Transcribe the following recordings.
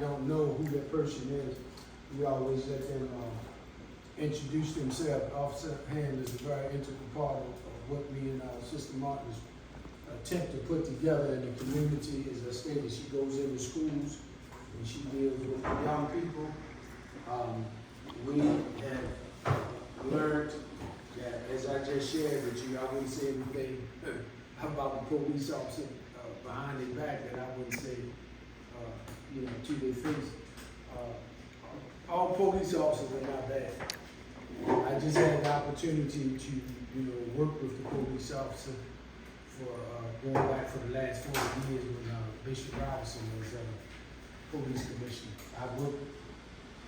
don't know who that person is, we always let them introduce themselves. Officer Hand is a very integral part of what me and Sister Martin attempt to put together in the community. As I stated, she goes into schools and she deals with young people. We have learned that, as I just shared with you, I wouldn't say anything about the police officer behind their back that I wouldn't say, to their face. All police officers are not bad. I just had the opportunity to, work with the police officer for going back for the last 40 years when Bishop Robinson was police commissioner. I worked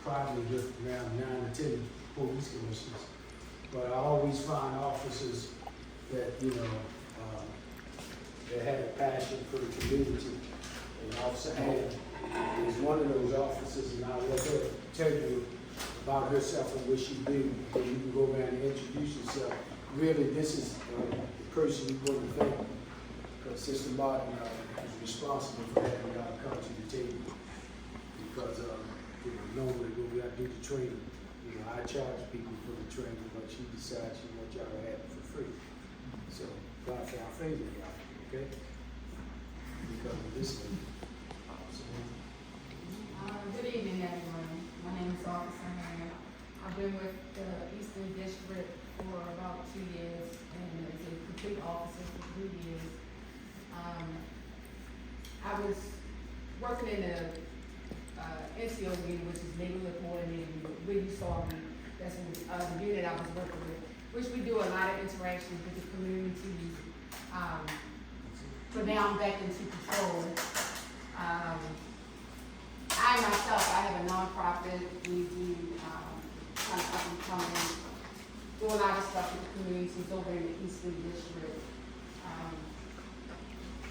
probably with around 9 or 10 police commissioners, but I always find officers that, that had a passion for the community. And Officer Aide is one of those officers, and I'll let her tell you about herself and what she do, and you can go around and introduce yourself. Really, this is the person you're going to thank, because Sister Martin is responsible for having y'all come to the table. Because, normally when we do the training, I charge people for the training, but she decides she wants y'all to have it for free. So, God for our favor, y'all, okay? Because of this thing. Good evening, everyone. My name is Officer Hand. I've been with the Eastern District for about 2 years and as a complete officer for 3 years. I was working in the NCO unit, which is Neighborhood Coordinator Unit, where you saw me. That's the unit I was working with, which we do a lot of interactions with the community. So now I'm back into patrol. I myself, I have a nonprofit. We do kind of up and coming, do a lot of stuff with the communities over in the Eastern District.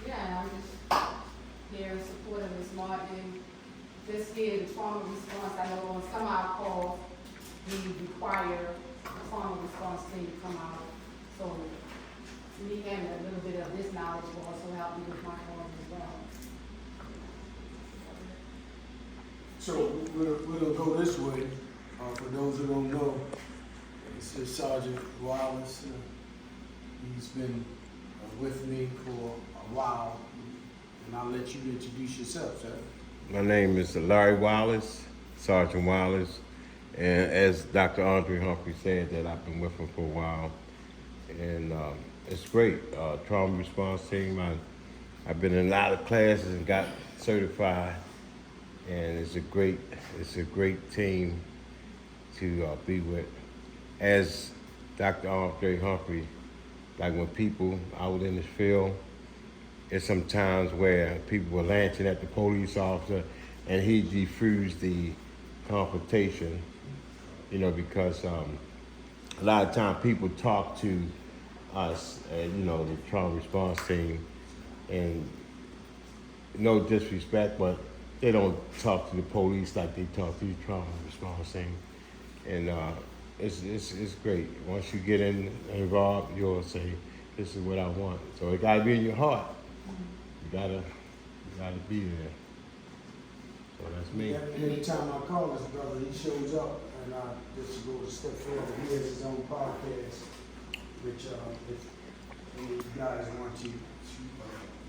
I'm just here in support of Ms. Martin. This year, the trauma response, I know on some of our calls, we require the trauma response team to come out. So me having a little bit of this knowledge will also help me with my calls as well. So we'll go this way. For those who don't know, this is Sergeant Wallace. He's been with me for a while, and I'll let you introduce yourself, sir. My name is Larry Wallace, Sergeant Wallace, and as Dr. Andre Humphrey said, that I've been with him for a while, and it's great. Trauma response team. I've been in a lot of classes and got certified. And it's a great team to be with. As Dr. Andre Humphrey, like when people out in the field, there's some times where people were launching at the police officer and he defused the confrontation, because a lot of times people talk to us, the trauma response team, and no disrespect, but they don't talk to the police like they talk to the trauma response team. And it's great. Once you get involved, you'll say, this is what I want. So it gotta be in your heart. You gotta be there. So that's me. Every time I call this brother, he shows up, and just to go a step further, he has his own podcast, which if any of you guys want to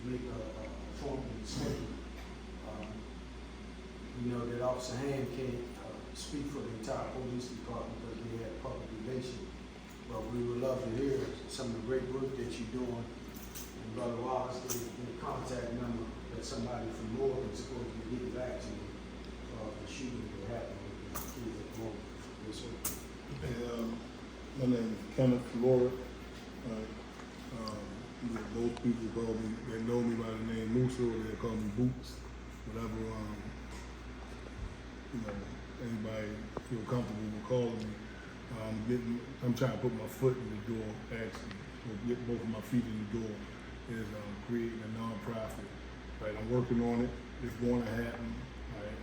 make a formal statement, that Officer Hand can't speak for the entire police department because we have public relations. But we would love to hear some of the great work that you're doing. And Brother Wallace gave the contact number that somebody from North is supposed to be getting back to you the shooting that happened with the kids at home. Yes, sir. Hey, my name is Kenneth Lord. Those people call me, they know me by the name Musa, or they call me Boots, whatever. Anybody feel comfortable with calling me. I'm trying to put my foot in the door, actually, or get both of my feet in the door, is creating a non-profit. Right, I'm working on it. It's going to happen. Right.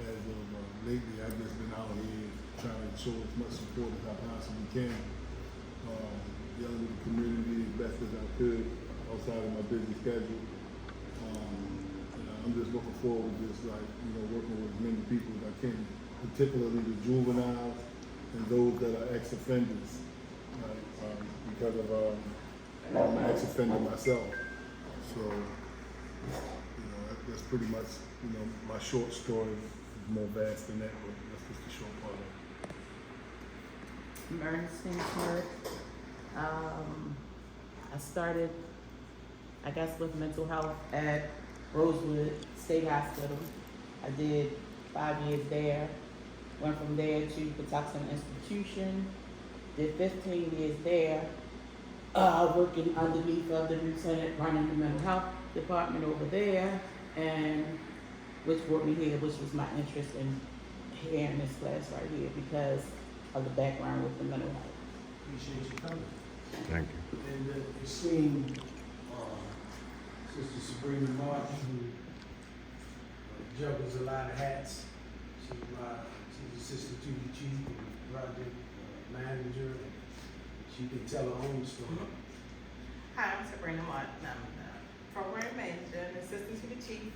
As of lately, I've just been out here trying to show as much support as I possibly can. Dealing with the community as best as I could outside of my busy schedule. And I'm just looking forward to just like, working with as many people as I can, particularly the juveniles and those that are ex-offenders, because of, I'm an ex-offender myself. So, that's pretty much, my short story is more vast than that, but that's just a short part of it. Ernestine Smith. I started, I guess, with mental health at Rosewood State Hospital. I did 5 years there. Went from there to Patuxent Institution. Did 15 years there, working underneath of the lieutenant running the mental health department over there, and which brought me here, which was my interest in hearing this class right here because of the background with the mental health. Appreciate you coming. Thank you. And the esteemed Sister Sabrina Martin, who juggles a lot of hats. She's assistant to the chief and project manager. And she can tell her own story. Hi, I'm Sabrina Martin. I'm the program manager and assistant to the chief.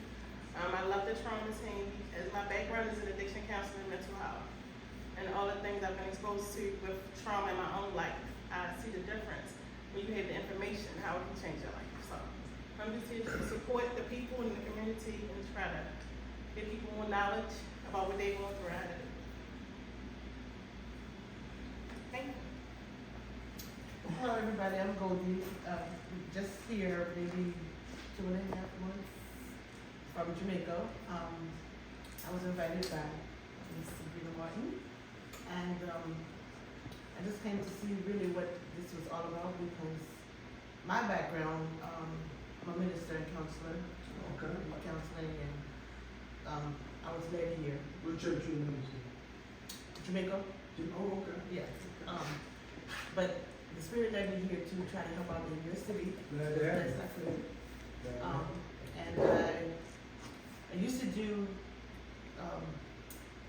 I love the trauma team as my background is in addiction counseling and mental health. And all the things I've been exposed to with trauma in my own life, I see the difference when you have the information, how it can change your life. So I'm just here to support the people in the community and try to give people more knowledge about what they're going through. Thank you. Hello everybody, I'm Goldie. Just here maybe 2.5 months from Jamaica. I was invited by Ms. Sabrina Martin, and I just came to see really what this was all about because my background, I'm a minister and counselor. Okay. Counseling, and I was led here. What church you in? Jamaica. Oh, okay. Yeah. But the spirit led me here to try to help out the university. Glad to have That's you. not good. Glad to have And I used to do,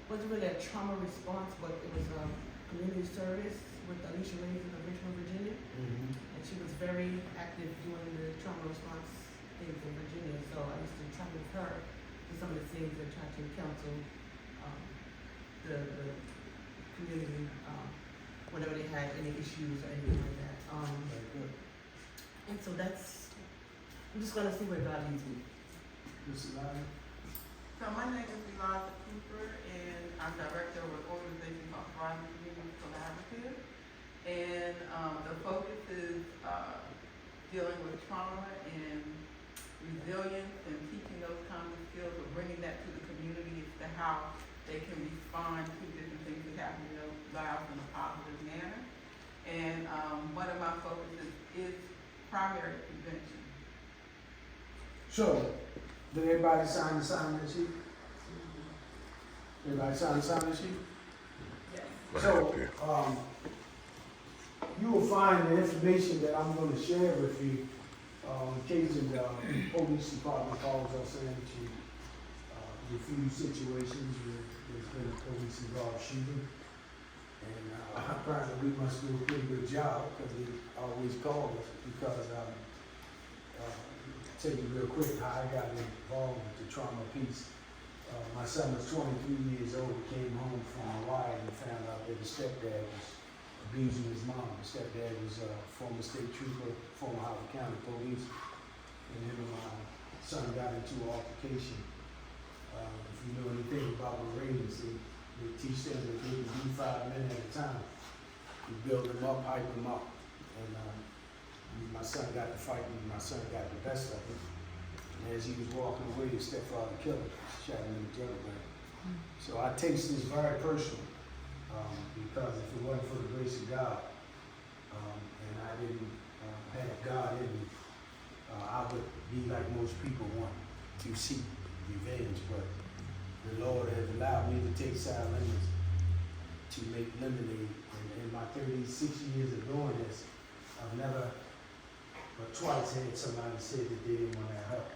wasn't really a trauma response, but it was a community service with Alicia Reyes in Richmond, Virginia. you. Mhm. And she was very active doing the trauma response things in Virginia. So I used to travel with her to some of the things and try to counsel the community whenever they had any issues or anything like that. Very good. And so I'm just gonna see where God leads me. Mr. Lyon? So my name is Eliza Cooper, and I'm director of an organization called Thriving Community Collaborative. And the focus is dealing with trauma and resilience and teaching those kinds of skills, but bringing that to the community as to how they can respond to different things that happen in their lives in a positive manner. And one of my focuses is primary prevention. Sure. Did everybody sign the sign-in sheet? Everybody sign the sign-in sheet? Yes. So, you will find the information that I'm gonna share with you, in case the police department calls us in to, review situations where there's been a police involved shooting. And, apparently we must do a pretty good job, because they always call us, because, take it real quick, how I got involved with the trauma piece. My son was 23 years old, came home from Hawaii and found out that his stepdad was abusing his mom. His stepdad was a former state trooper, former Howard County police, and him and my son got into an altercation. If you know anything about Marines, they teach them that they can do 5 men at a time. You build them up, hype them up, and my son got to fighting, my son got the best of him. And as he was walking away, his stepfather killed him, shot him in the drug bag. So I take this very personal, because if it wasn't for the grace of God, and I didn't have God in me, I would be like most people want to seek revenge. But the Lord has allowed me to take sour lemons to make lemonade. And in my 36 years of doing this, I've never but twice had somebody say that they didn't want to help.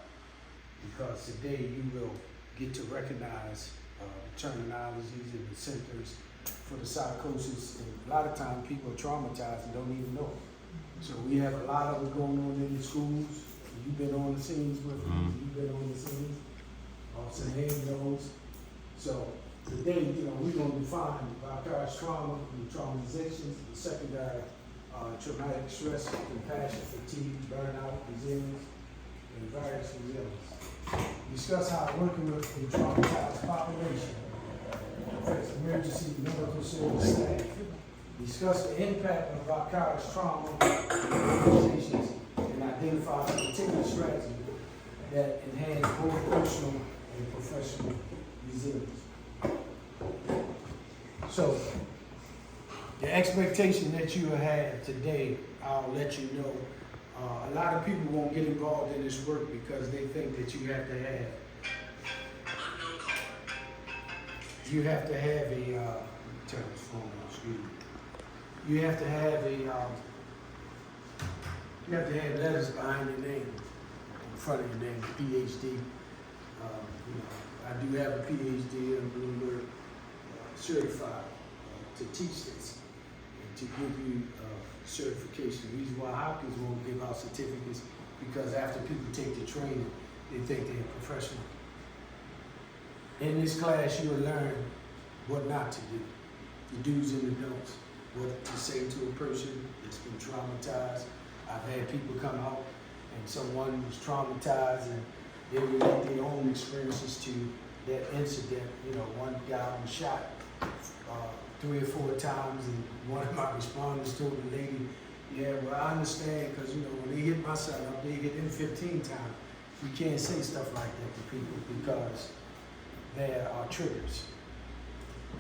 Because today you will get to recognize the terminologies and the symptoms for the psychosis. And a lot of times people are traumatized and don't even know it. So we have a lot of it going on in the schools. You've been on the scenes with me. You've been on the scenes. Officer Hayes knows. So today, we're gonna define vicarious trauma, the traumatizations, the secondary traumatic stress, compassion, fatigue, burnout, resilience, and various resilience. Discuss how working with a traumatized population affects emergency medical service staff. Discuss the impact of vicarious trauma on organizations and identify particular strategies that enhance both personal and professional resilience. So, the expectation that you have today, I'll let you know, a lot of people won't get involved in this work because they think that you have to have a, turn this phone on, excuse me. You have to have letters behind your name, in front of your name, PhD. I do have a PhD in Bloomberg, certified to teach this and to give you certification. The reason why Hopkins won't give out certificates because after people take the training, they think they're professional. In this class, you'll learn what not to do, the do's and the don'ts, what to say to a person that's been traumatized. I've had people come out and someone was traumatized and they relate their own experiences to that incident. One guy was shot 3 or 4 times, and one of my respondents told the lady, yeah, well, I understand, because, when they hit my son up, they hit him 15 times. You can't say stuff like that to people because there are triggers.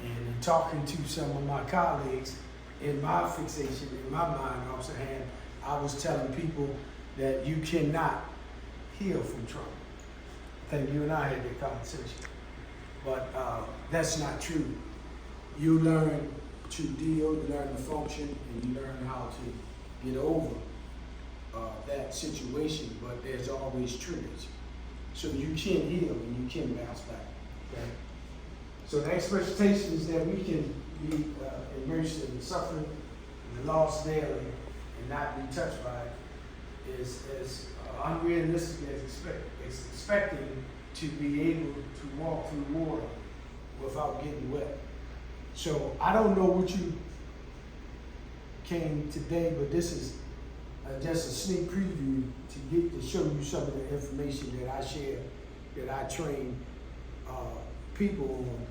And in talking to some of my colleagues, in my fixation, in my mind, Officer Hand, I was telling people that you cannot heal from trauma. I think you and I had that conversation. But that's not true. You learn to deal, you learn to function, and you learn how to get over that situation, but there's always triggers. So you can heal and you can bounce back, okay? So the expectation is that we can be immersed in the suffering and the loss daily and not be touched by it is as unrealistic as expecting to be able to walk through water without getting wet. So I don't know what you came today, but this is just a sneak preview to show you some of the information that I share, that I train people on.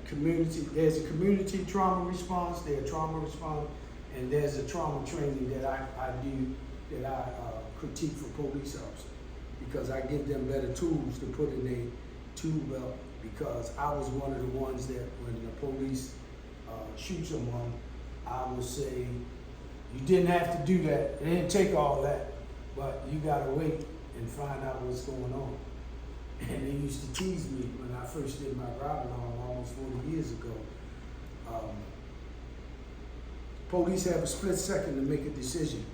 There's a community trauma response, there's a trauma response, and there's a trauma training that I do, that I critique for police officers, because I give them better tools to put in their tool belt, because I was one of the ones that when the police shoot someone, I would say, you didn't have to do that, it didn't take all that, but you gotta wait and find out what's going on. And they used to tease me when I first did my driving law almost 40 years ago. Police have a split second to make a decision.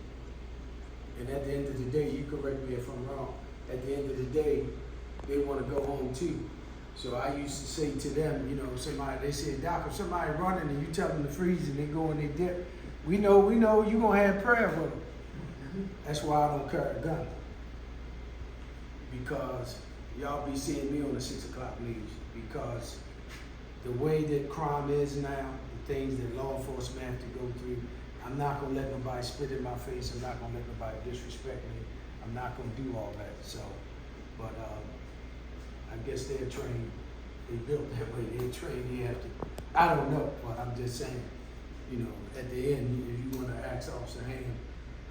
And at the end of the day, you correct me if I'm wrong, at the end of the day, they want to go home too. So I used to say to them, they said, Doc, if somebody running and you tell them to freeze and they go and they dip, we know you're going to have prayer with them. That's why I don't carry a gun. Because y'all be seeing me on the 6 o'clock news, because the way that crime is now, the things that law enforcement have to go through, I'm not gonna let nobody spit in my face, I'm not gonna let nobody disrespect me, I'm not gonna do all that, so, but I guess they're trained, they built that way, they're trained, you have to, I don't know, but I'm just saying, at the end, if you wanna ask Officer Hand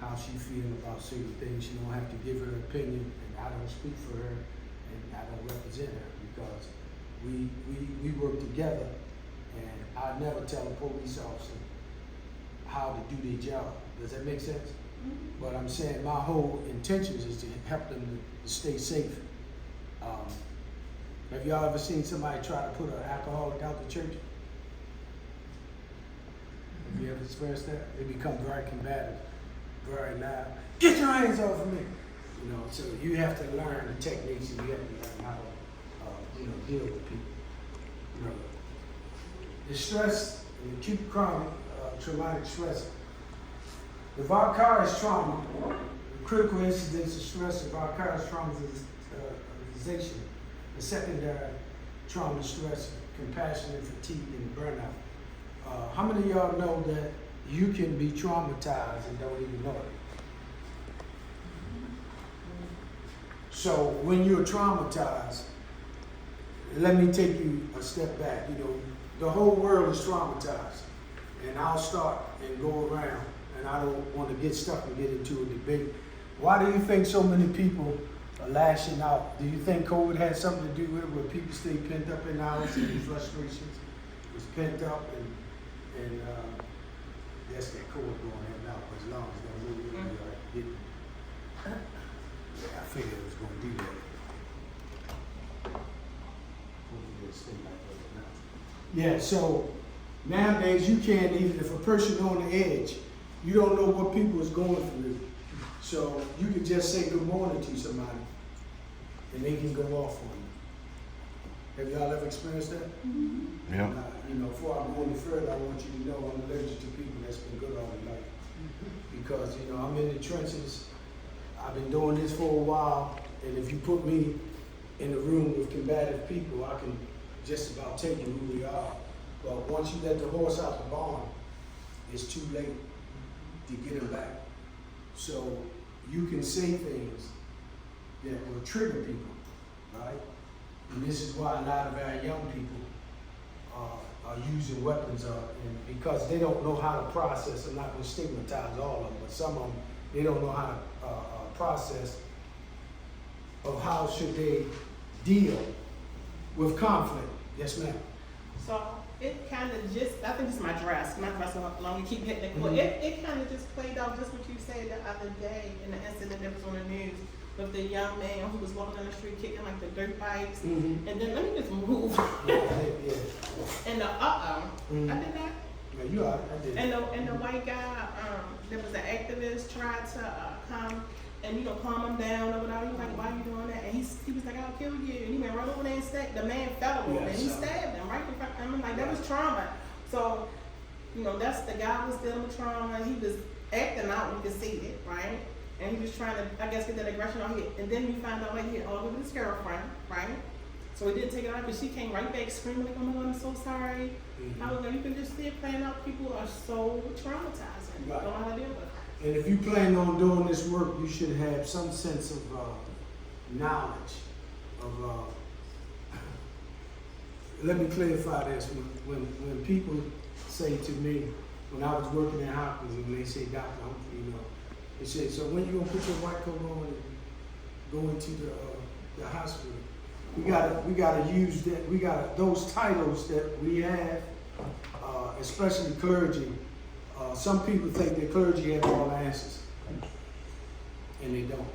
how she feeling about certain things, you don't have to give her an opinion, and I don't speak for her, and I don't represent her, because we work together, and I never tell a police officer how to do their job. Does that make sense? Mm-hmm. But I'm saying my whole intentions is to help them to stay safe. Have y'all ever seen somebody try to put an alcoholic out the church? Have you ever experienced that? They become very combative, very loud. Get your hands off of me! So you have to learn the techniques, and you have to learn how to, deal with people. The stress, and acute chronic traumatic stress. The vicarious trauma, the critical incidents of stress, and vicarious traumatization, the secondary trauma, stress, compassion, and fatigue, and burnout. How many of y'all know that you can be traumatized and don't even know it? So when you're traumatized, let me take you a step back. You know, the whole world is traumatized, and I'll start and go around, and I don't want to get stuck and get into a debate. Why do you think so many people are lashing out? Do you think COVID had something to do with it, where people stay pent up in the house and the frustrations was pent up, and that's that COVID going in now, as long as they move really getting. I figured it was going to do that. Hopefully it'll stay like that now. Yeah, so nowadays you can't even, if a person on the edge, you don't know what people is going through. So you could just say good morning to somebody and they can go off on you. Have y'all ever experienced that? Yeah. You know, before I go any further, I want you to know I'm allergic to people that's been good all their life. Because, you know, I'm in the trenches. I've been doing this for a while, and if you put me in a room with combative people, I can just about tell you who we are. But once you let the horse out the barn, it's too late to get him back. So you can say things that will trigger people, right? And this is why a lot of our young people are using weapons, and because they don't know how to process. I'm not going to stigmatize all of them, but some of them, they don't know how to process of how should they deal with conflict. Yes, ma'am. So it kind of just, I think it's my dress so long you keep hitting the court. It kind of just played out just what you said the other day in the incident that was on the news with the young man who was walking down the street kicking like the dirt bikes. And then let me just move. And the I did that. Yeah, you are. I did. And the white guy, that was an activist, tried to come and calm him down or whatever. He was like, "Why are you doing that?" And he was like, "I'll kill you." And he went right over there and stabbed. The man fell over and he stabbed him right in front of him. I'm like, that was trauma. So, that's the guy was dealing with trauma. He was acting out. You could see it, right? And he was trying to, I guess, get that aggression on him. And then we found out like he had all over his girlfriend, right? So he didn't take it out, but she came right back screaming like, "Oh my God, I'm so sorry." I was like, you can just see it playing out. People are so traumatized. Right. Don't know how to deal with it. And if you plan on doing this work, you should have some sense of knowledge of. Let me clarify this. When people say to me, when I was working at Hopkins, and they say, "Dr. Humphrey," they say, "So when you gonna put your white coat on and go into the hospital?" We gotta use that. Those titles that we have, especially clergy. Some people think that clergy have all the answers, and they don't.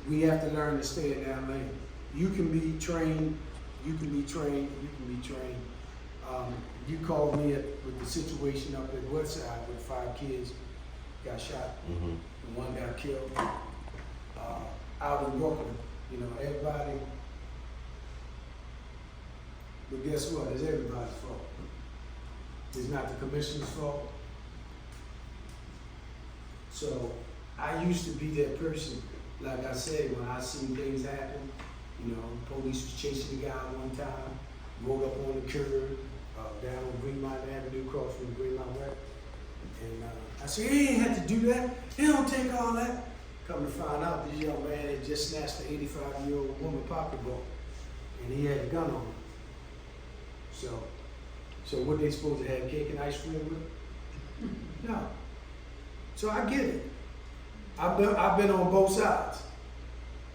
We have to learn to stay in that lane. You can be trained. You can be trained. You called me with the situation up at Woodside with 5 kids got shot, and 1 got killed. Out in Brooklyn, everybody. But guess what? It's everybody's fault. It's not the commissioner's fault. So I used to be that person. Like I said, when I seen things happen, police was chasing the guy one time, rolled up on the curb, down on Greenmount Avenue, across from Greenmount West. And I said, he ain't had to do that. He don't take all that. Come to find out, this young man had just snatched an 85-year-old woman pocketbook, and he had a gun on him. So what they supposed to have, cake and ice cream with? No. So I get it. I've been on both sides.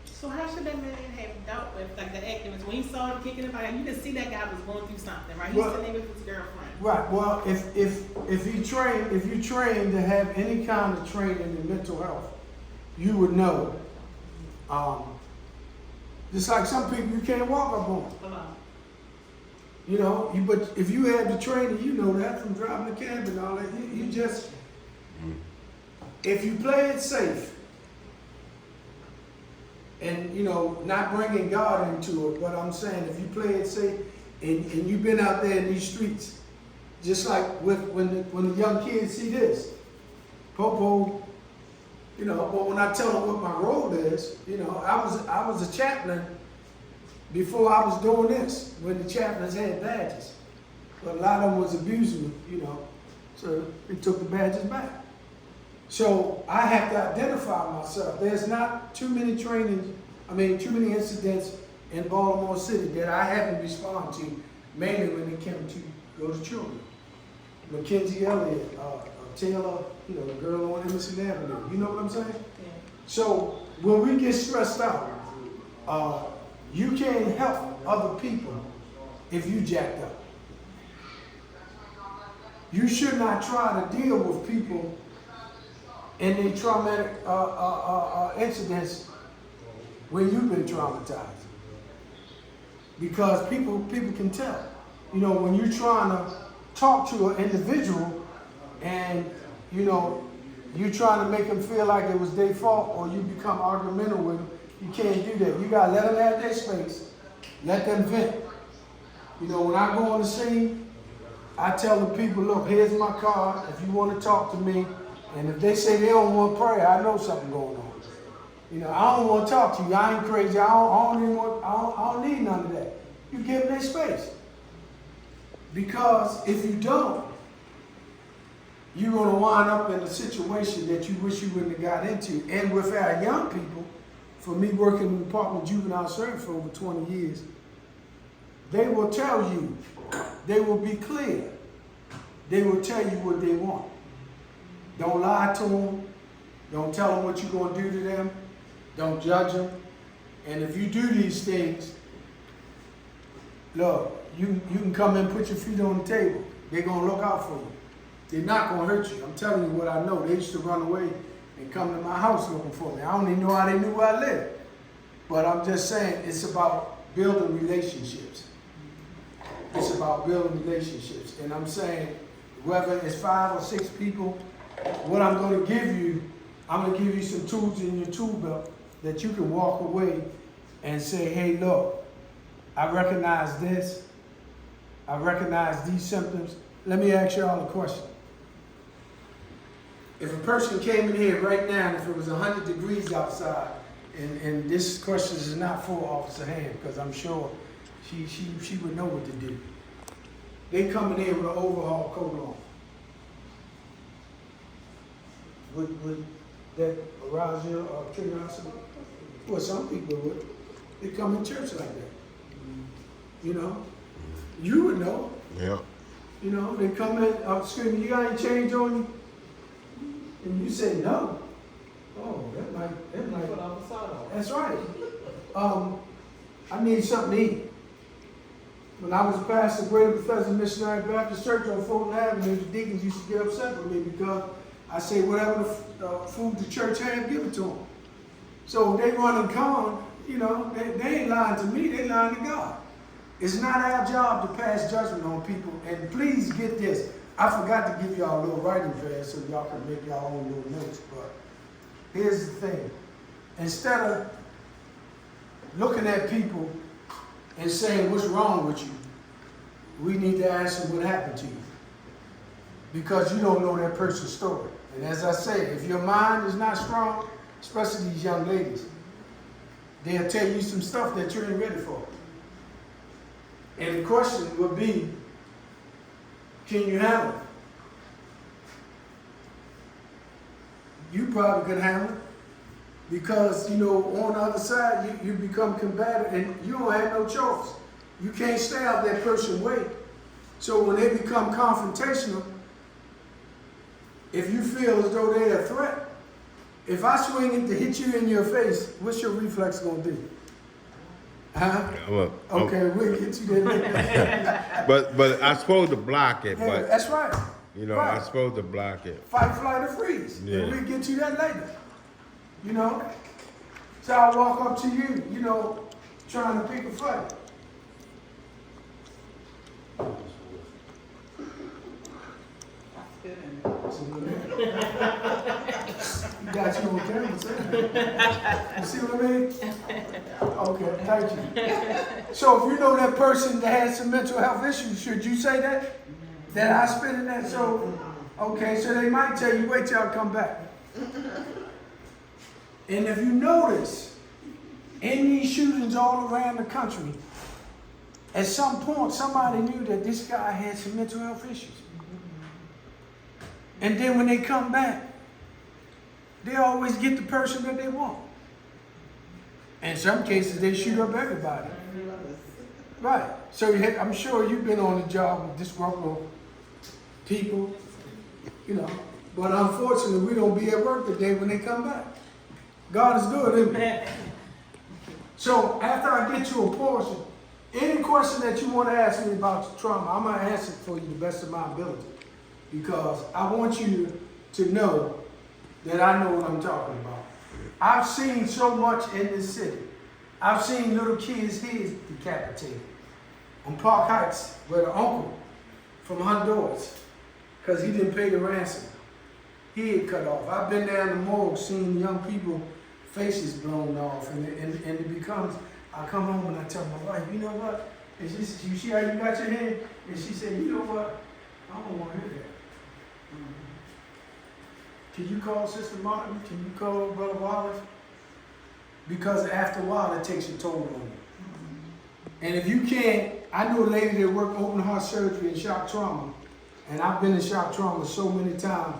So how should that man have dealt with like the activist when he saw him kicking him out? You can see that guy was going through something, right? He's sitting there with his girlfriend. Right. Well, if you train to have any kind of training in mental health, you would know. Just like some people you can't walk up on. But if you have the training, you know that from driving the cab and all that. You just, if you play it safe, and not bringing God into it, but I'm saying if you play it safe, and you've been out there in these streets, just like when the young kids see this, Popo, but when I tell them what my role is, I was a chaplain before I was doing this, when the chaplains had badges. But a lot of them was abusing, so they took the badges back. So I have to identify myself. There's not too many too many incidents in Baltimore City that I haven't responded to, mainly when it came to those children. Mackenzie Elliott, Taylor, the girl on Emerson Avenue. You know what I'm saying? Yeah. So when we get stressed out, you can't help other people if you jacked up. You should not try to deal with people in their traumatic incidents when you've been traumatized. Because people can tell. When you're trying to talk to an individual and, you're trying to make them feel like it was their fault, or you become argumentative with them, you can't do that. You gotta let them have their space. Let them vent. When I go on the scene, I tell the people, look, here's my card. If you want to talk to me, and if they say they don't want prayer, I know something going on. I don't want to talk to you. I ain't crazy. I don't need none of that. You give them their space. Because if you don't, you're going to wind up in a situation that you wish you wouldn't have got into. And with our young people, for me working in the Department of Juvenile Service for over 20 years, they will tell you, they will be clear. They will tell you what they want. Don't lie to them. Don't tell them what you're going to do to them. Don't judge them. And if you do these things, look, you can come and put your feet on the table. They're going to look out for you. They're not going to hurt you. I'm telling you what I know. They used to run away and come to my house looking for me. I don't even know how they knew where I lived. But I'm just saying, it's about building relationships. It's about building relationships. And I'm saying, whether it's 5 or 6 people, what I'm going to give you, I'm going to give you some tools in your tool belt that you can walk away and say, hey, look, I recognize this. I recognize these symptoms. Let me ask y'all a question. If a person came in here right now, and if it was 100 degrees outside, and this question is not for Officer Hand, because I'm sure she would know what to do. They come in here with an overhaul coat on. Would that arouse your curiosity? Well, some people would. They come in church like that. You would know. Yeah. They come in screaming, you got any change on you? And you say no. Oh, that might. That's right. I need something to eat. When I was a pastor at Greater Bethesda Missionary Baptist Church on Fulton Avenue, the deacons used to get upset with me because I say whatever the food the church had, give it to them. So they run and con, they ain't lying to me, they lying to God. It's not our job to pass judgment on people. And please get this. I forgot to give y'all a little writing pad so y'all can make y'all own little notes. But here's the thing. Instead of looking at people and saying, what's wrong with you? We need to ask them what happened to you. Because you don't know that person's story. And as I say, if your mind is not strong, especially these young ladies, they'll tell you some stuff that you ain't ready for. And the question would be, can you handle it? You probably can handle it. Because, on the other side, you become combative and you don't have no choice. You can't stay out that person's way. So when they become confrontational, if you feel as though they're a threat, if I swing it to hit you in your face, what's your reflex going to do? Huh? Look, Okay, we'll get you there. but I'm supposed to block it, Yeah, but that's right. Right. I'm supposed to block it. Fight, flight, or freeze. Yeah. And we'll get you that later. So I walk up to you, trying to pick a fight. You got you on camera, sir. You see what I mean? Okay, thank you. So if you know that person that has some mental health issues, should you say that? That I spit in that? So, okay, so they might tell you, wait till I come back. And if you notice, in these shootings all around the country, at some point, somebody knew that this guy had some mental health issues. And then when they come back, they always get the person that they want. In some cases, they shoot up everybody. Right. So I'm sure you've been on the job with disgruntled people, you know. But unfortunately, we don't be at work today when they come back. God is good, isn't he? So after I get you a portion, any question that you want to ask me about your trauma, I'm going to answer it for you the best of my ability. Because I want you to know that I know what I'm talking about. I've seen so much in this city. I've seen little kids' heads decapitated on Park Heights with an uncle from Honduras because he didn't pay the ransom. Head cut off. I've been down the morgue seeing young people faces blown off, and it becomes, I come home and I tell my wife, you know what? And she said, you see how you got your hand? And she said, you know what? I don't want to hear that. Can you call Sister Martin? Can you call Brother Wallace? Because after a while, it takes a toll on you. And if you can't, I know a lady that worked open heart surgery and shock trauma, and I've been in shock trauma so many times.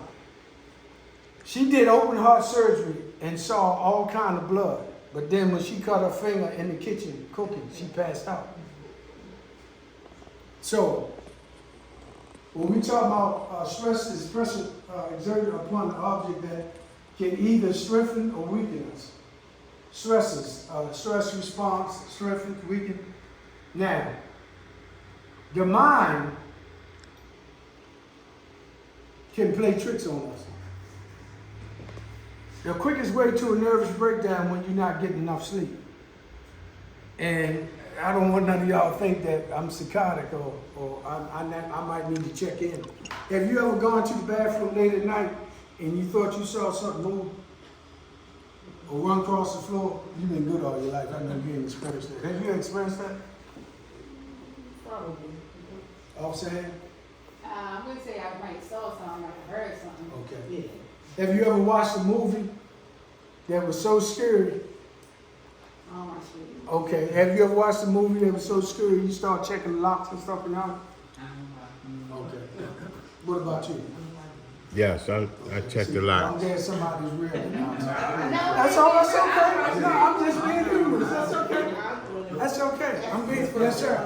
She did open heart surgery and saw all kind of blood, but then when she cut her finger in the kitchen cooking, she passed out. So, when we talk about stress is pressure exerted upon the object that can either strengthen or weaken us. Stresses, stress response, strengthen, weaken. Now, the mind can play tricks on us. The quickest way to a nervous breakdown when you're not getting enough sleep. And I don't want none of y'all to think that I'm psychotic or I might need to check in. Have you ever gone to the bathroom late at night and you thought you saw something move or run across the floor? You've been good all your life. I know you ain't experienced that. Have you experienced that? Probably. Offhand? I wouldn't say I might saw something, like I heard something. Okay. Have you ever watched a movie that was so scary? I don't want to shoot you. Okay. Have you ever watched a movie that was so scary you start checking the locks and stuff and out? Okay. What about you? Yes, I checked the I'm lock. glad somebody's real. That's all. That's okay. No, I'm just being humorous. That's okay. That's okay. I'm being, yes, sir.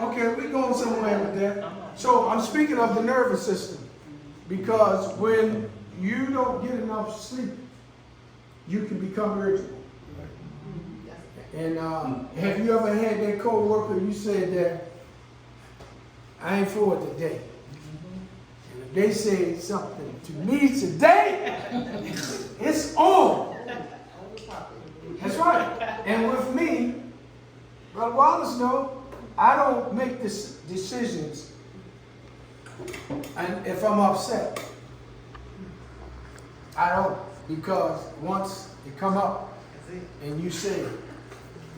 Okay, we're going somewhere with that. So I'm speaking of the nervous system, because when you don't get enough sleep, you can become irritable. And have you ever had that co-worker you said that I ain't for it today? And if they say something to me today, it's on. That's right. And with me, Brother Wallace knows, I don't make decisions and if I'm upset. I don't, because once it come up and you say it,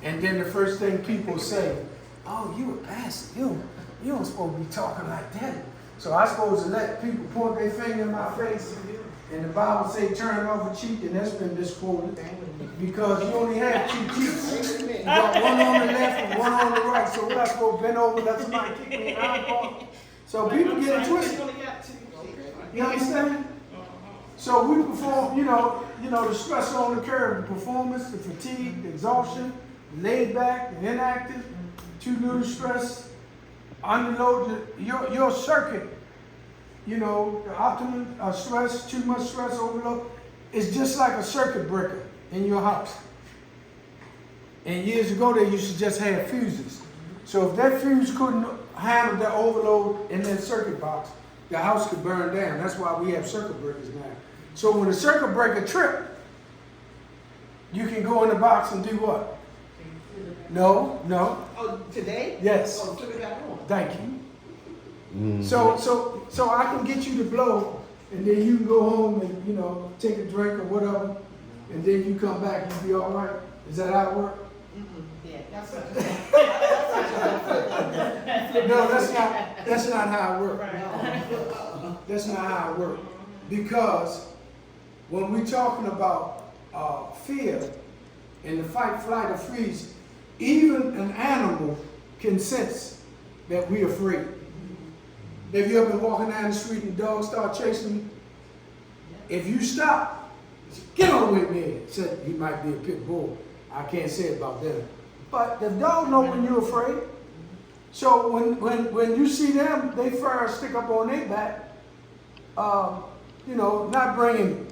and then the first thing people say, oh, you a pastor, you don't supposed to be talking like that. So I supposed to let people point their finger in my face, and the Bible say turn over cheek, and that's been misquoted, because you only have two cheeks. You got one on the left and one on the right, so what I supposed to bend over, let somebody kick me in the eye. So people get it twisted. You understand? So we perform, you know, the stress on the curve, the performance, the fatigue, the exhaustion, laid back, the inactive, too little stress, underload your circuit. You know, the optimum stress, too much stress, overload, is just like a circuit breaker in your house. And years ago, they used to just have fuses. So if that fuse couldn't handle that overload in that circuit box, the house could burn down. That's why we have circuit breakers now. So when a circuit breaker trip, you can go in the box and do what? No. Oh, today? Yes. Oh, put it back on. Thank you. Mm-hmm. So I can get you to blow, and then you can go home and, take a drink or whatever, and then you come back and be all right. Is that how it works? Yeah, that's No, that's not how it works. That's not how it works. Because when we're talking about fear and the fight, flight, or freeze, even an animal can sense that we're afraid. Have you ever been walking down the street and dogs start chasing you? If you stop, get on with me. Except he might be a pit bull. I can't say about them. But the dog know when you're afraid. So when you see them, they first stick up on their back. You know, not bringing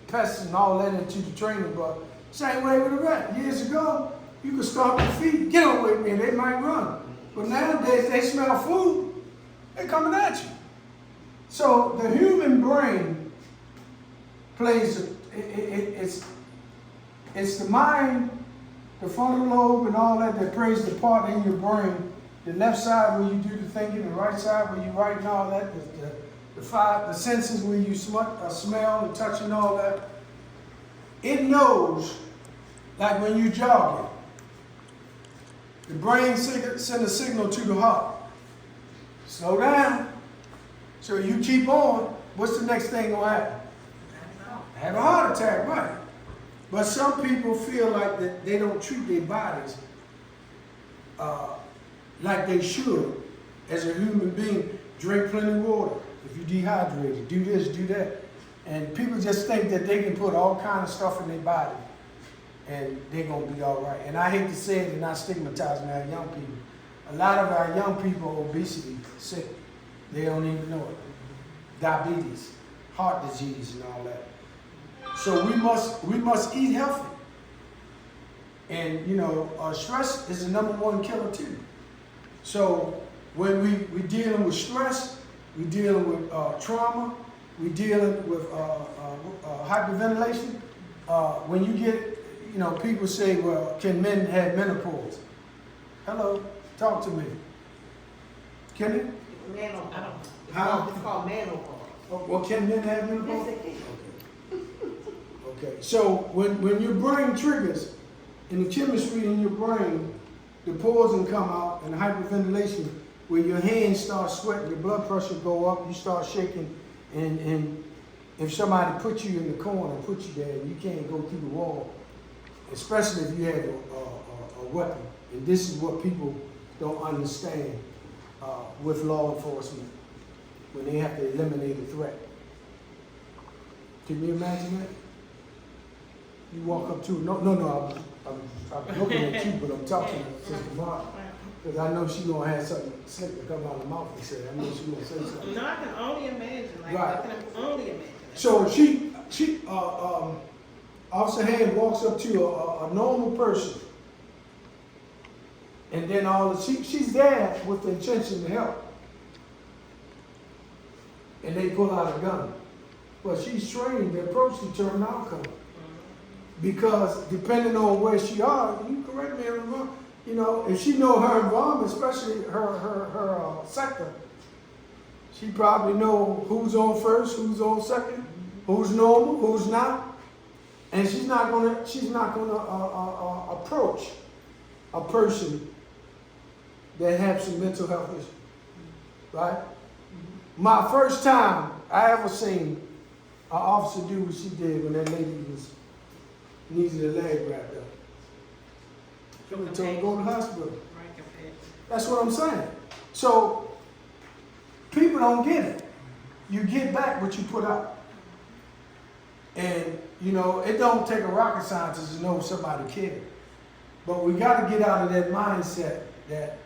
pests and all that into the training, but same way with the rat. Years ago, you could stomp your feet, get on with me, and they might run. But nowadays, they smell food, they're coming at you. So the human brain plays, it's the mind, the frontal lobe and all that plays the part in your brain. The left side where you do the thinking, the right side where you write and all that, the senses where you smell and touch and all that. It knows, like when you jogging, the brain sends a signal to the heart. Slow down. So you keep on, what's the next thing gonna happen? Have a heart attack, right? But some people feel like that they don't treat their bodies like they should as a human being. Drink plenty of water. If you're dehydrated, do this, do that. And people just think that they can put all kind of stuff in their body and they're gonna be all right. And I hate to say it and not stigmatizing our young people. A lot of our young people are obesity, sick. They don't even know it. Diabetes, heart disease and all that. So we must eat healthy. And you know, stress is the #1 killer too. So when we dealing with stress, we dealing with trauma, we dealing with hyperventilation. When you get, you know, people say, well, can men have menopause? Hello, talk to me. Can it? Menopause. How? It's called menopause. Well, can men have menopause? Yes, they can. Okay, so when your brain triggers, in the chemistry in your brain, the pores can come out and hyperventilation, where your hands start sweating, your blood pressure go up, you start shaking, and if somebody put you in the corner, put you there, and you can't go through the wall, especially if you have a weapon. And this is what people don't understand with law enforcement when they have to eliminate a threat. Can you imagine that? You walk up to, I'm looking at you, but I'm talking to Sister Martha. Because I know she's going to have something slick to come out of her mouth and say, I know she's going to say something. No, I can only imagine, like, Right. I can only imagine. So Officer Hand walks up to a normal person, and then she's there with the intention to help. And they pull out a gun. Well, she's trained to approach the term outcome. Because depending on where she are, you correct me if I'm wrong, you know, if she know her environment, especially her sector, she probably know who's on first, who's on second, who's normal, who's not, and she's not gonna approach a person that has some mental health issues, right? My first time I ever seen an officer do what she did when that lady needed a leg wrapped up. She told her to go to the hospital. That's what I'm saying. So people don't get it. You get back what you put out. And you know, it don't take a rocket scientist to know somebody cares. But we got to get out of that mindset that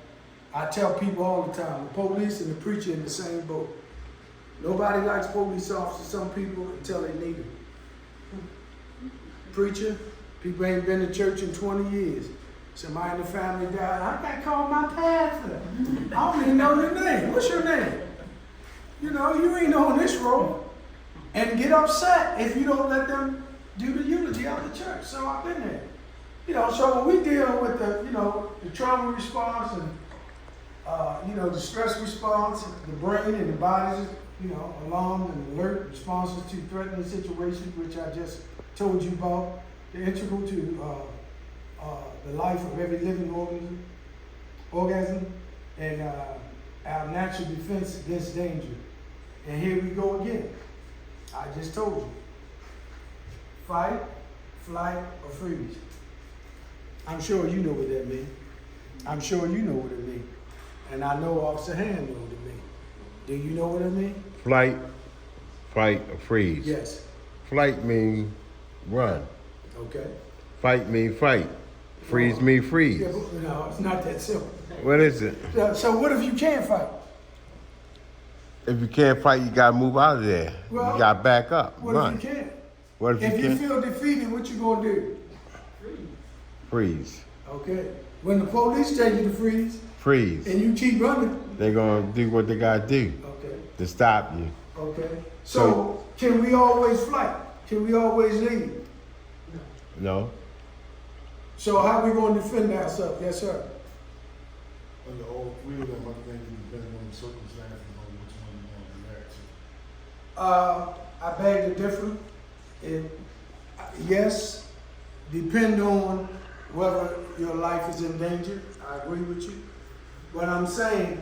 I tell people all the time, the police and the preacher in the same boat. Nobody likes police officers, some people, until they need them. Preacher, people ain't been to church in 20 years. Somebody in the family died. I got to call my pastor. I don't even know your name. What's your name? You know, you ain't on this road. And get upset if you don't let them do the eulogy of the church. So I've been there. You know, so when we deal with the, you know, the trauma response and, you know, the stress response, the brain and the body's, you know, alarmed and alert responses to threatening situations, which I just told you about, they're integral to the life of every living organism and our natural defense against danger. And here we go again. I just told you. fight, flight, or freeze. I'm sure you know what that means. I'm sure you know what it means. And I know Officer Hand knows what it means. Do you know what it means? Flight, fight, or freeze. Yes. Flight mean run. Okay. Fight mean fight. Freeze mean freeze. Yeah, but no, it's not that simple. What is it? So what if you can't fight? If you can't fight, you gotta move out of there. Well, you gotta back up. What Run. if you can't? What if If you you can't? feel defeated, what you gonna do? Freeze. Okay. When the police tell you to freeze Freeze. and you keep running, They're gonna do what they gotta do okay. to stop you. Okay. So can we always flight? Can we always leave? No? So how we gonna defend ourselves? Yes, sir. Under all three of them, I think it depends on the circumstances on which one you want to react to. I beg to differ. Yes, depend on whether your life is in danger. I agree with you. But I'm saying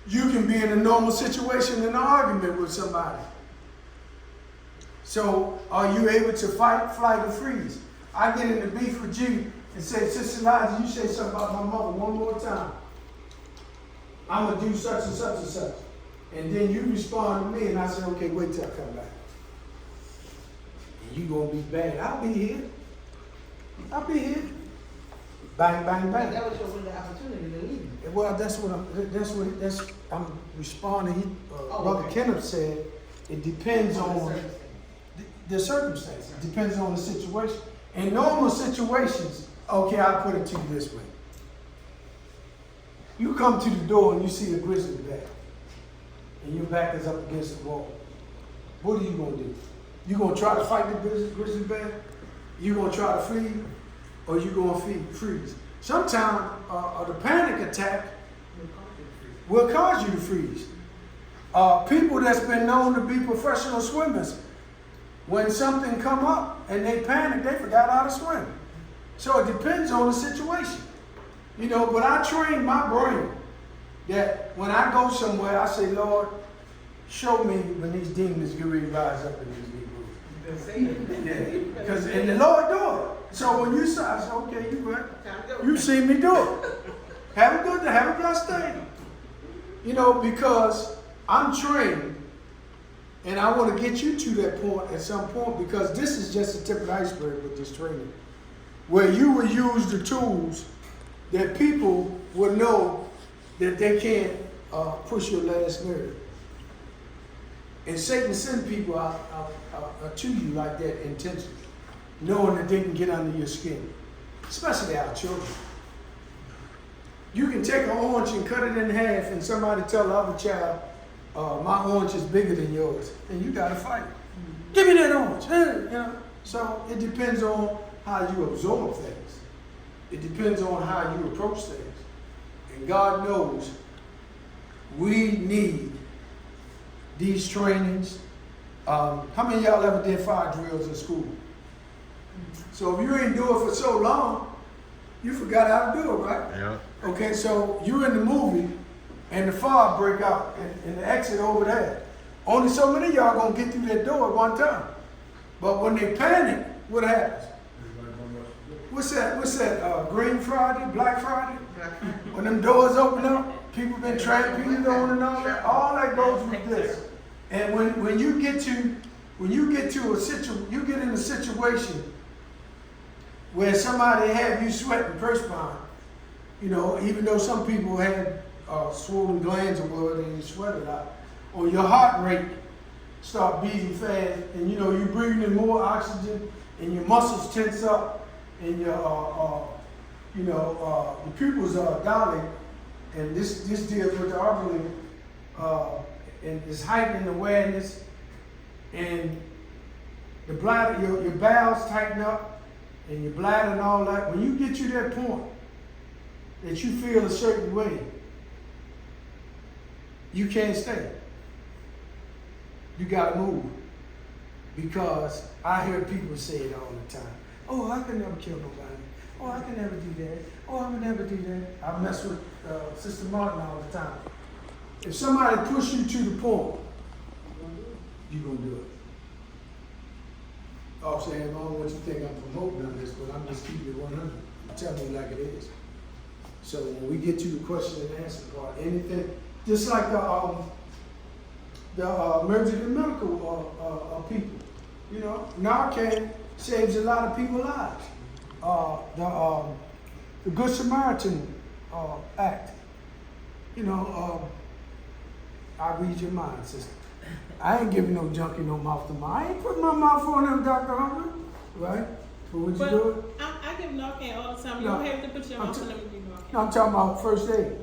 you can be in a normal situation in an argument with somebody. So are you able to fight, flight, or freeze? I get in a beef with you and say, Sister Liza, you say something about my mother one more time. I'm going to do such and such and such. And then you respond to me and I say, okay, wait till I come back. And you going to be bad. I'll be here. I'll be here. Bang, bang, bang. That was your window opportunity to leave. Well, I'm responding. Brother Kenneth said, it depends on the circumstances. It depends on the situation. In normal situations, okay, I'll put it to you this way. You come to the door and you see a grizzly bear, and your back is up against the wall. What are you going to do? You going to try to fight the grizzly bear? You going to try to flee? Or you going to freeze? Sometimes the panic attack will cause you to freeze. People that's been known to be professional swimmers, when something come up and they panic, they forgot how to swim. So it depends on the situation. You know, but I train my brain that when I go somewhere, I say, Lord, show me when these demons get ready to rise up in these Negroes. Yeah, because and the Lord do it. So when you say, I say, okay, you right. You see me do it. Have a blessed day. You know, because I'm trained, and I want to get you to that point at some point, because this is just the tip of the iceberg with this training, where you will use the tools that people will know that they can't push your last nerve. And Satan send people out to you like that intentionally, knowing that they can get under your skin, especially our children. You can take an orange and cut it in half, and somebody tell the other child, my orange is bigger than yours, and you got to fight. Give me that orange. You know? So it depends on how you absorb things. It depends on how you approach things. And God knows we need these trainings. How many of y'all ever did fire drills in school? So if you ain't do it for so long, you forgot how to do it, right? Yeah. Okay, so you're in the movie and the fire break out and the exit over there. Only so many of y'all gonna get through that door at one time. But when they panic, what happens? What's that? Green Friday, Black Friday? When them doors open up, people been trampled on and all that goes with this. And when you get to a situation where somebody have you sweating, perspiring, you know, even though some people had swollen glands of blood and you sweat it out, or your heart rate start beating fast, and you know you're breathing in more oxygen, and your muscles tense up, and your pupils are dilated, and this deals with the artery, and it's heightening awareness, and the bladder, your bowels tighten up, and your bladder and all that. When you get to that point that you feel a certain way, you can't stay. You gotta move. Because I hear people say it all the time. Oh, I can never kill nobody. Oh, I can never do that. Oh, I would never do that. I mess with Sister Martin all the time. If somebody push you to the point, you're gonna do it. Officer Ham, I don't want you to think I'm promoting on this, but I'm just keeping it 100. I'm telling you like it is. So when we get to the question and answer part, anything, just like the emergency medical people, you know, Narcan saves a lot of people's lives. The Good Samaritan Act, you know, I read your mind, sister. I ain't giving no junkie no mouth to mouth. I ain't putting my mouth on them, Dr. Humphrey, right? But would you But do it? I give Narcan all the time. You No. don't have to put your mouth on them to give Narcan. No, I'm talking about first aid.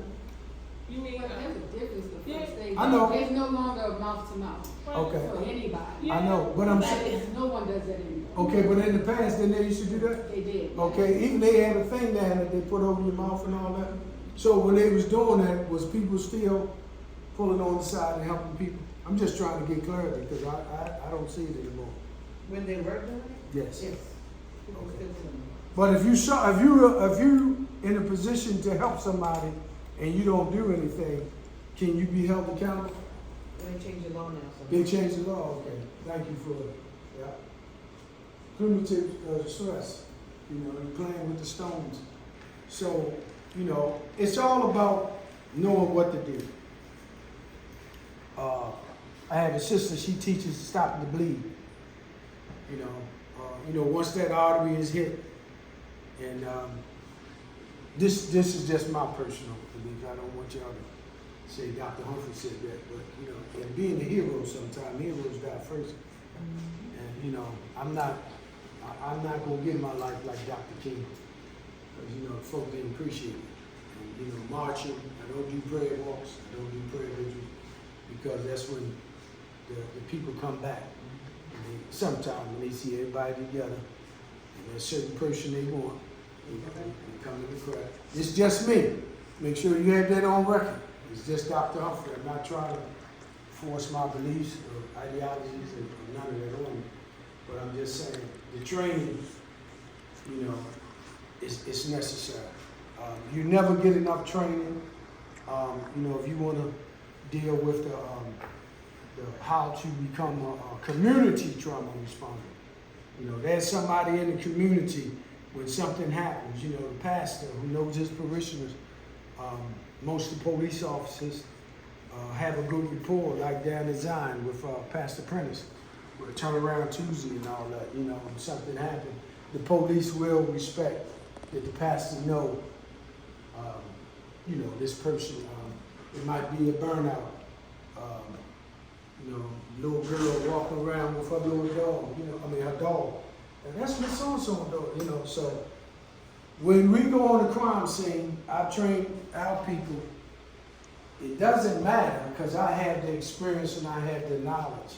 You mean, But there's a difference the first aid. I know. There's no longer a mouth to mouth Okay. for anybody. I know, but I'm That saying, is, no one does that anymore. okay, but in the past, didn't they used to do that? They did. Okay, even they had a thing there that they put over your mouth and all that. So when they was doing that, was people still pulling on the side and helping people? I'm just trying to get clarity because I don't see it anymore. When they were doing it? Yes. Yes. People Okay. still doing it. But if you in a position to help somebody and you don't do anything, can you be held accountable? They changed the law now, so. They changed the law, okay. Thank you for it. Yeah. Primitive stress, you know, you're playing with the stones. So, you know, it's all about knowing what to do. I have a sister, she teaches stopping the bleed. You know, once that artery is hit, and this is just my personal belief. I don't want y'all to say Dr. Humphrey said that, but you know, and being a hero sometimes, heroes die first. And you know, I'm not gonna give my life like Dr. King, because you know, folk didn't appreciate it. And you know, marching, I don't do prayer walks, I don't do prayer vigils, because that's when the people come back. And sometimes when they see everybody together, and there's a certain person they want, they come in the crowd. It's just me. Make sure you have that on record. It's just Dr. Humphrey. I'm not trying to force my beliefs or ideologies or none of that on you. But I'm just saying, the training, you know, it's necessary. You never get enough training. You know, if you want to deal with the how to become a community trauma responder. You know, there's somebody in the community when something happens. You know, the pastor who knows his parishioners. Most of the police officers have a good rapport, like down in Zion with Pastor Prentice. We'll turn around Tuesday and all that. You know, when something happened, the police will respect that the pastor know. You know, this person. It might be a burnout. You know, little girl walking around with her little dog. You know, I mean her dog. And that's Miss So-and-so dog. You know, so when we go on the crime scene, I train our people. It doesn't matter because I have the experience and I have the knowledge.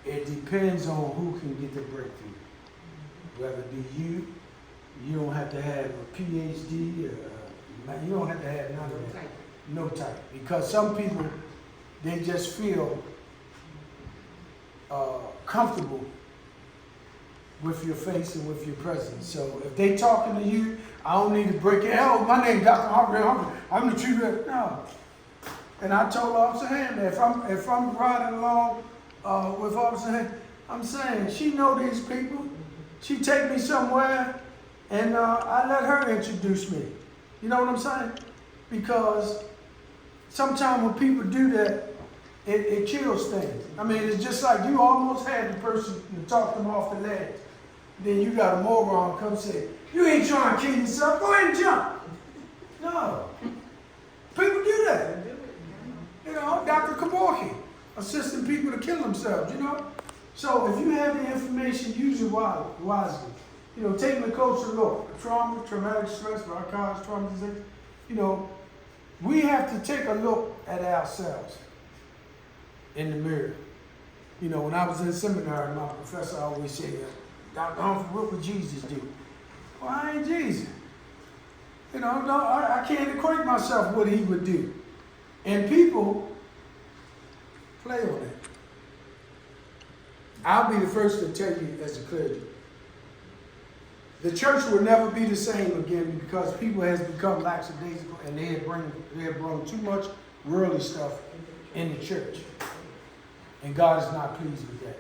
It depends on who can get the breakthrough. Whether it be you don't have to have a PhD, or you don't have to have none of that. No type. Because some people, they just feel comfortable with your face and with your presence. So if they talking to you, I don't need to break it. Hello, my name is Dr. Humphrey. I'm the chief. No. And I told Officer Hand that if I'm riding along with Officer Hand, I'm saying she know these people. She take me somewhere, and I let her introduce me. You know what I'm saying? Because sometimes when people do that, it kills things. I mean, it's just like you almost had the person to talk them off the ledge. Then you got a moron come say, you ain't trying to kill yourself, go ahead and jump. No. People do that. You know, Dr. Kaborki, assisting people to kill themselves, you know? So if you have the information, use it wisely. You know, taking a closer look. Trauma, traumatic stress, narcotics, traumatization. You know, we have to take a look at ourselves in the mirror. You know, when I was in seminary, my professor always said, Dr. Humphrey, what would Jesus do? Well, I ain't Jesus. You know, I can't equate myself what he would do. And people play on it. I'll be the first to tell you as a clergy. The church will never be the same again because people has become lackadaisical and they have brought too much worldly stuff in the church. And God is not pleased with that.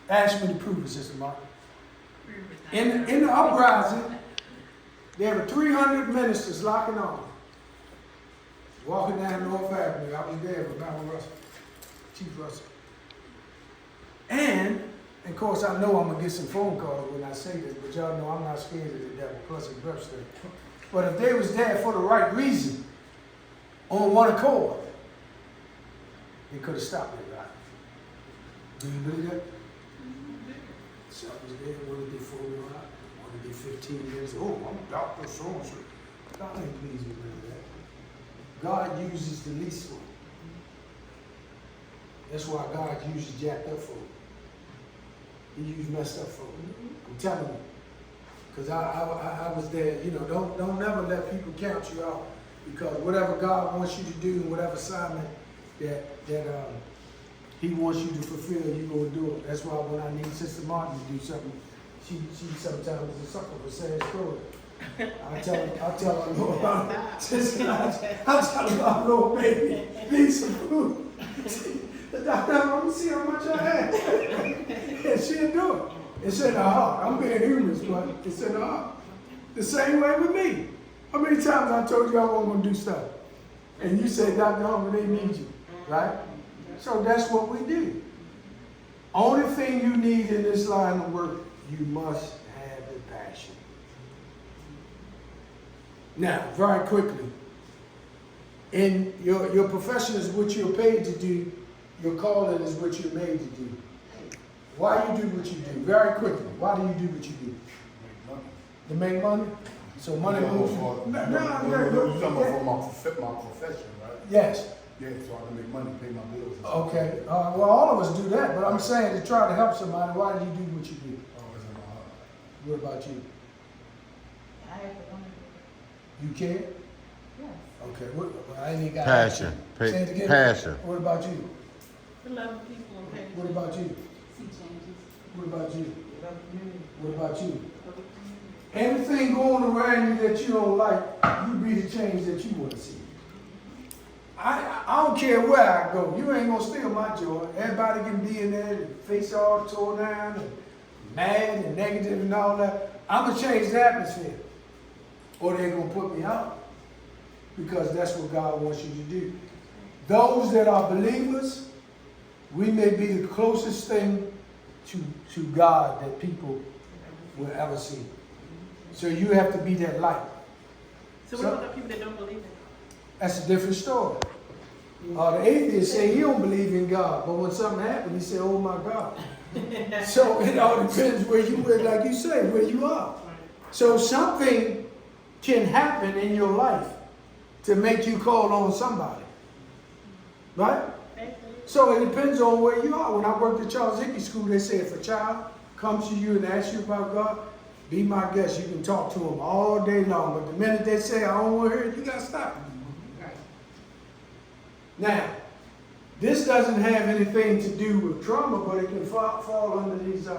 Ask me to prove it, Sister Martin. In the uprising, there were 300 ministers locking arms, walking down North Avenue. I was there with Malcolm Russell, Chief Russell. And of course, I know I'm going to get some phone calls when I say this, but y'all know I'm not scared of the devil, plus a breath state. But if they was there for the right reason, on one accord, they could have stopped it, right? Do you believe that? So I was there, what did they fool me out? What did they 15 years? Oh, I'm Dr. So-and-so. God ain't pleased with none of that. God uses the least one. That's why God uses jacked up folk. He used messed up folk. I'm telling you. Because I was there, you know, don't never let people count you out. Because whatever God wants you to do, whatever assignment that He wants you to fulfill, you're going to do it. That's why when I need Sister Martin to do something, she sometimes is a sucker for saying story. I'll tell her, Lord, Sister, I'll tell her about little baby, need some food. The doctor, let me see how much I have. And she'll do it. It's in her heart. I'm being humorous, but it's in her heart. The same way with me. How many times I told you I wasn't going to do stuff? And you say, Dr. Homer, they need you, right? So that's what we do. Only thing you need in this line of work, you must have the passion. Now, very quickly, in your profession is what you're paid to do, your calling is what you're made to do. Why you do what you do? Very quickly, why do you do what you do? To make money? So money moves. You're talking about my profession, right? Yes. Yeah, so I can make money, pay my bills. Okay. Well, all of us do that, but I'm saying to try to help somebody, why do you do what you do? Oh, it's in my heart. What about you? I have to wonder. You care? Yes. Okay. Well, I ain't even got Passion. Say it again. Passion. What about you? We love people and pay. What about you? See changes. What about you? What about you? Everything going around you that you don't like, you be the change that you want to see. I don't care where I go. You ain't gonna steal my joy. Everybody can be in there, and face all tore down, and mad and negative and all that. I'm gonna change the atmosphere, or they're gonna put me out, because that's what God wants you to do. Those that are believers, we may be the closest thing to God that people will ever see. So you have to be that light. So what about the people that don't believe in God? That's a different story. The atheist say he don't believe in God, but when something happens, he say, "Oh my God." So it all depends where you, like you say, where you are. So something can happen in your life to make you call on somebody, right? So it depends on where you are. When I worked at Charles Hickey School, they say if a child comes to you and asks you about God, be my guest. You can talk to them all day long. But the minute they say, I don't want to hear it, you got to stop them. Now, this doesn't have anything to do with trauma, but it can fall under these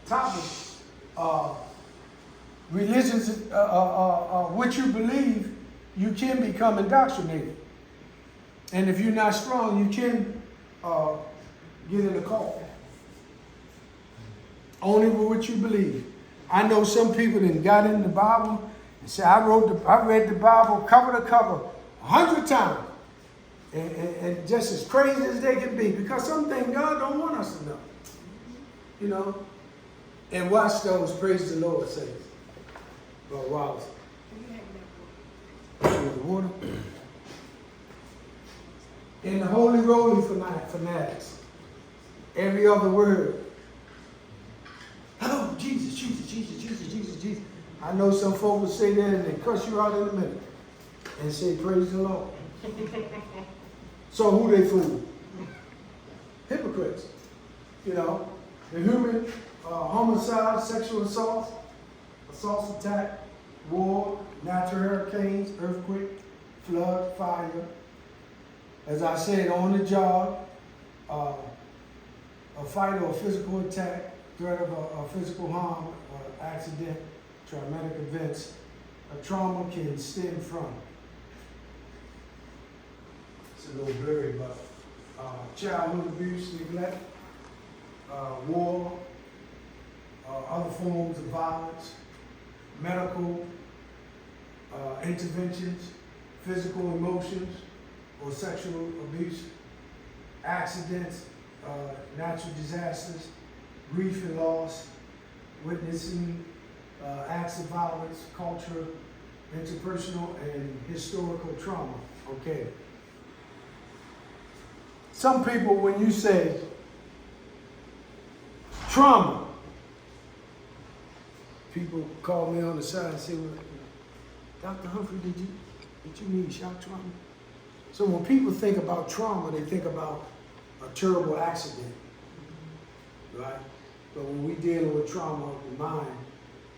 topics. Religions, what you believe, you can become indoctrinated. And if you're not strong, you can get in a cult. Only with what you believe. I know some people that got in the Bible and said, I read the Bible cover to cover 100 times. And just as crazy as they can be, because some things God don't want us to know. You know? And watch those, praise the Lord, says. Brother Wallace. The water. In the Holy Roly fanatics, every other word. Oh, Jesus, Jesus, Jesus, Jesus, Jesus, Jesus. I know some folks will say that and they cuss you out in a minute and say, praise the Lord. So who they fool? Hypocrites. You know, the human homicide, sexual assault, assault attack, war, natural hurricanes, earthquake, flood, fire. As I said, on the job, a fight or a physical attack, threat of a physical harm, accident, traumatic events, a trauma can stem from. It's a little blurry, but childhood abuse, neglect, war, other forms of violence, medical interventions, physical emotions or sexual abuse, accidents, natural disasters, grief and loss, witnessing acts of violence, culture, interpersonal and historical trauma. Okay. Some people, when you say trauma, people call me on the side and say, well, Dr. Humphrey, did you need shock trauma? So when people think about trauma, they think about a terrible accident, right? But when we deal with trauma of the mind,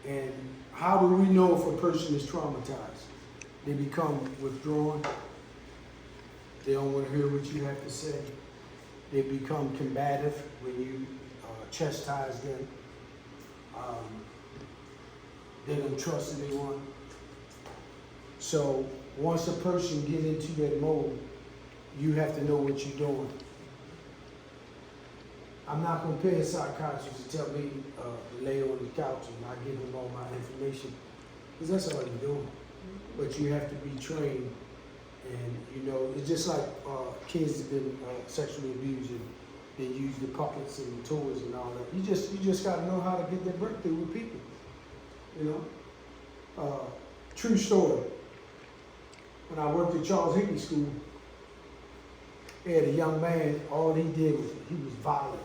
and how do we know if a person is traumatized? They become withdrawn. They don't want to hear what you have to say. They become combative when you chastise them. They don't trust anyone. So once a person gets into that mode, you have to know what you're doing. I'm not going to pay a psychiatrist to tell me to lay on the couch and I give him all my information, because that's all you're doing. But you have to be trained, and you know, it's just like kids have been sexually abused and they use the puppets and the toys and all that. You just got to know how to get that breakthrough with people. You know, true story. When I worked at Charles Hickey School, they had a young man. All he did was he was violent.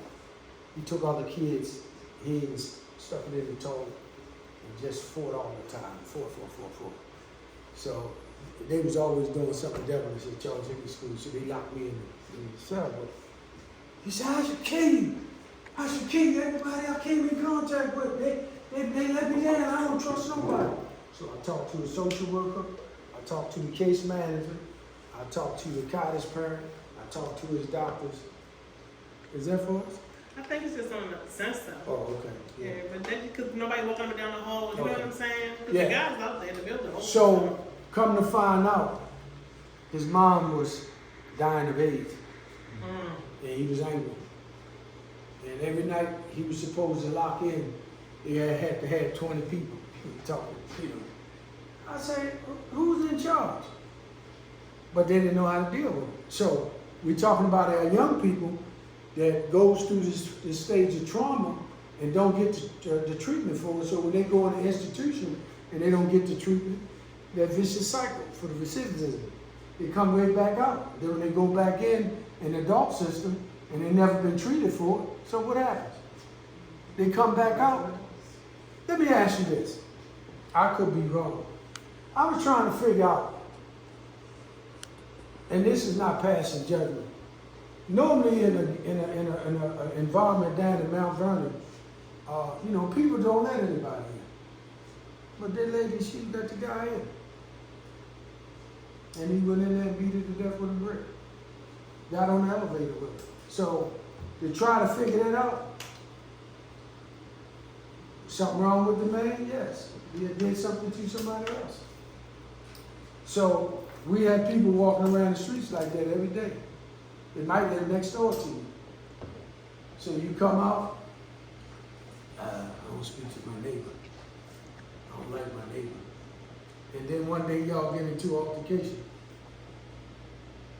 He took other kids' heads, stuck it in the toilet, and just fought all the time. Fought. So they was always doing something devilish at Charles Hickey School, so they locked me in the cell. But he said, I should kill you. I should kill you. Everybody I came in contact with, they let me down. I don't trust nobody. So I talked to the social worker. I talked to the case manager. I talked to the cottage parent. I talked to his doctors. Is that for us? I think it's just on the sense of. Oh, okay. Yeah, but then because nobody walking up and down the hall, you know what I'm saying? Because Yeah. the guys out there in the building. So, come to find out, his mom was dying of AIDS, and he was angry. And every night he was supposed to lock in, he had to have 20 people talking, you know. I said, who's in charge? But they didn't know how to deal with it. So, we're talking about our young people that goes through this stage of trauma and don't get the treatment for it. So when they go in the institution and they don't get the treatment, that vicious cycle for the recidivism. They come right back out. Then when they go back in the adult system and they've never been treated for it, so what happens? They come back out. Let me ask you this. I could be wrong. I was trying to figure out, and this is not passing judgment. Normally in an environment down in Mount Vernon, you know, people don't let anybody in. But that lady, she let the guy in. And he went in there and beat her to death with a brick. Got on the elevator with her. So, to try to figure that out, something wrong with the man? Yes. He had did something to somebody else. So, we had people walking around the streets like that every day. They might live next door to you. So you come out, I don't speak to my neighbor. I don't like my neighbor. And then one day y'all get into altercation.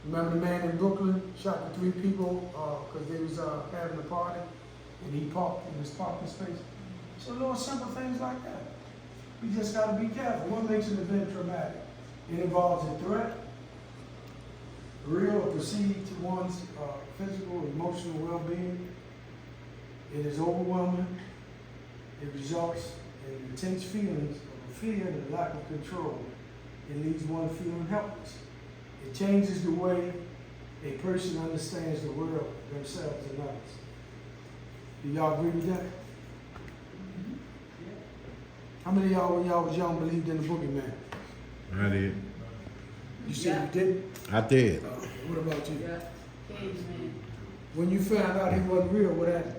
Remember the man in Brooklyn shot the 3 people because they was having a party and he parked in his parking space? So little simple things like that. We just got to be careful. What makes an event traumatic? It involves a threat, real or perceived to one's physical or emotional well-being. It is overwhelming. It results in intense feelings of fear and lack of control. It leaves one feeling helpless. It changes the way a person understands the world, themselves, and others. Do y'all agree with that? How many of y'all, when y'all was young, believed in the boogeyman? I did. You said you didn't? I did. What about you? Yeah. Amen. When you found out he wasn't real, what happened?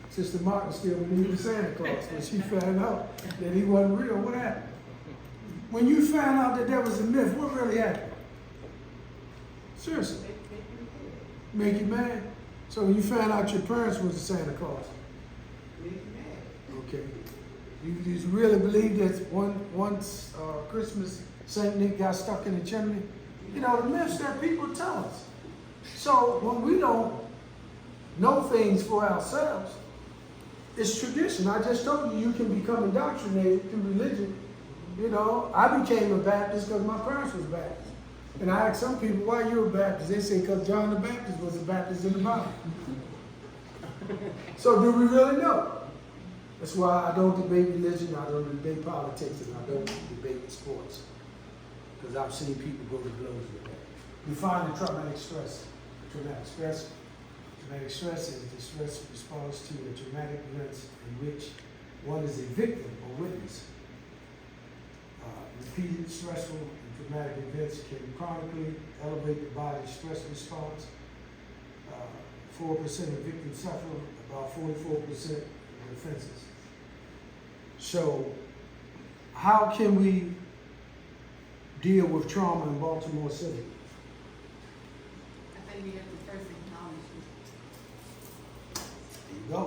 Sister Martin still believed in Santa Claus, but she found out that he wasn't real. What happened? When you found out that there was a myth, what really happened? Seriously. Make you mad? So when you found out your parents was the Santa Claus, Okay. You really believe that once Christmas, Saint Nick got stuck in the chimney? You know, the myths that people tell us. So when we don't know things for ourselves, it's tradition. I just told you, you can become indoctrinated through religion. You know, I became a Baptist because my parents was Baptist. And I asked some people, why you a Baptist? They say, because John the Baptist was a Baptist in the Bible. So do we really know? That's why I don't debate religion, I don't debate politics, and I don't debate sports. Because I've seen people go to blows with that. We find the traumatic stress. Traumatic stress. Traumatic stress is the stress response to a traumatic events in which one is a victim or witness. Repeated stressful and traumatic events can chronically elevate the body's stress response. 4% of victims suffer, about 44% of offenses. So, how can we deal with trauma in Baltimore City? I think we have to first acknowledge it. There you go.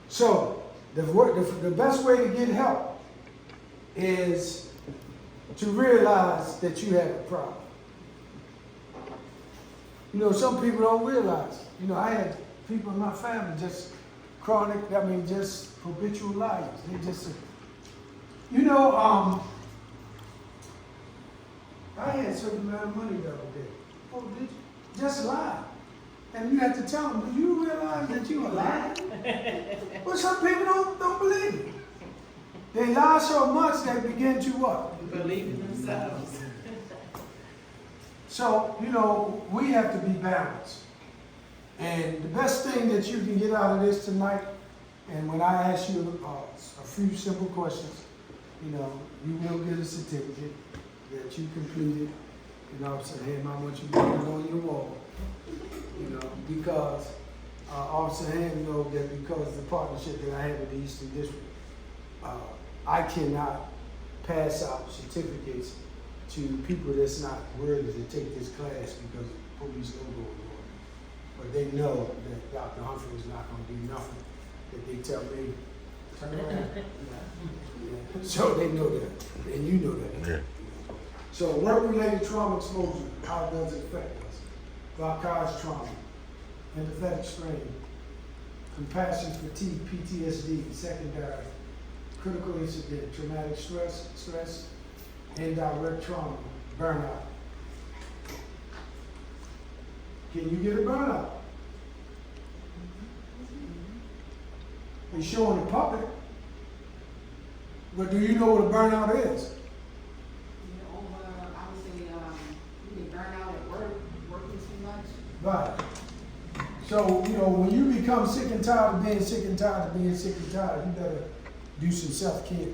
So, the best way to get help is to realize that you have a problem. You know, some people don't realize. You know, I had people in my family just just habitual liars. They just, you know, I had a certain amount of money the other day. Oh, did you? Just lie. And you have to tell them, do you realize that you are lying? Well, some people don't believe it. They lie so much they begin to what? Believe in themselves. So, you know, we have to be balanced. And the best thing that you can get out of this tonight, and when I ask you a few simple questions, you know, you will get a certificate that you completed. You know what I'm saying? How much you put on your wall. You know, because Officer Hand know that because of the partnership that I have with the Eastern District, I cannot pass out certificates to people that's not worthy to take this class because of the police logo on it. But they know that Dr. Humphrey is not going to do nothing that they tell me. Turn around. Yeah. So they know that, and you know that. Yeah. So work-related trauma exposure, how does it affect us? Narcotics trauma, empathetic strain, compassion fatigue, PTSD, secondary, critical incident, traumatic stress, indirect trauma, burnout. Can you get a burnout? They show in the public, but do you know what a burnout is? I would say, you get burned out at work, working too much. Right. So, you know, when you become sick and tired of being sick and tired of being sick and tired, you better do some self-care.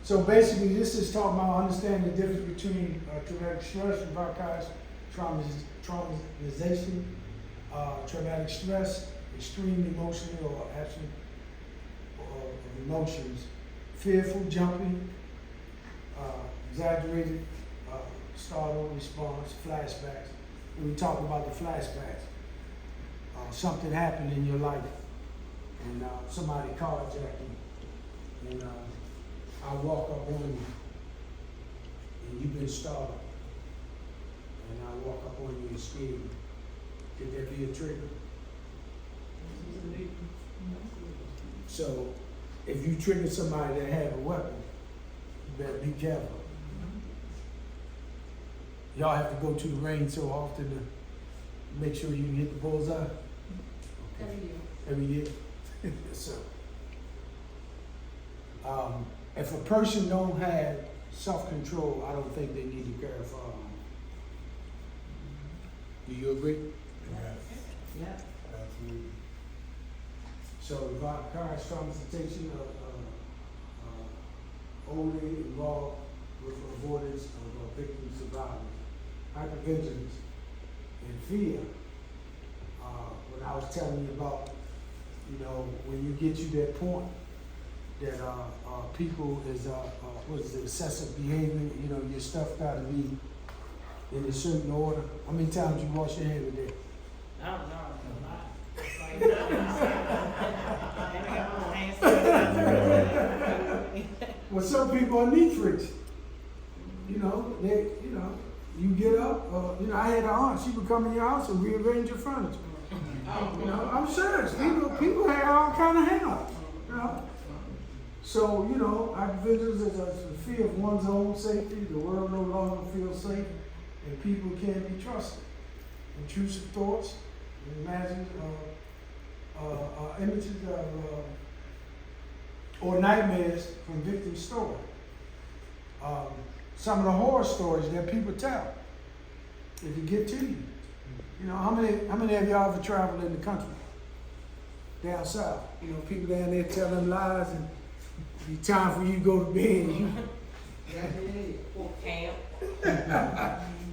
So basically, this is talking about understanding the difference between traumatic stress and bronchitis, traumatization, traumatic stress, extreme emotional or absent of emotions, fearful, jumping, exaggerated, startle response, flashbacks. And we talk about the flashbacks. Something happened in your life, and somebody carjacked you, and I walk up on you, and you've been startled, and I walk up on you and scream. Could that be a trigger? So, if you trigger somebody that have a weapon, you better be careful. Y'all have to go to the range so often to make sure you can hit the bullseye? Every year. Every year? So, if a person don't have self-control, I don't think they need to carry a firearm. Do you agree? Yeah. Absolutely. So, vicarious traumatization only involved with avoidance of victim survivors. Hypervigilance and fear. When I was telling you about, you know, when you get to that point that people is what is it, excessive behavior, you know, your stuff got to be in a certain order. How many times you wash your hands a day? I don't know. Well, some people are neat freaks. You get up, I had an aunt, she would come in your house and rearrange your furniture. I'm serious, people had all kind of hang-ups, So, individuals, as a fear of one's own safety, the world no longer feels safe, and people can't be trusted. Intrusive thoughts, images, images or nightmares from victim story. Some of the horror stories that people tell, if it get to you. How many of y'all ever traveled in the country? Down south. People down there telling lies and it's time for you to go to bed.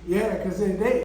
Yeah, because they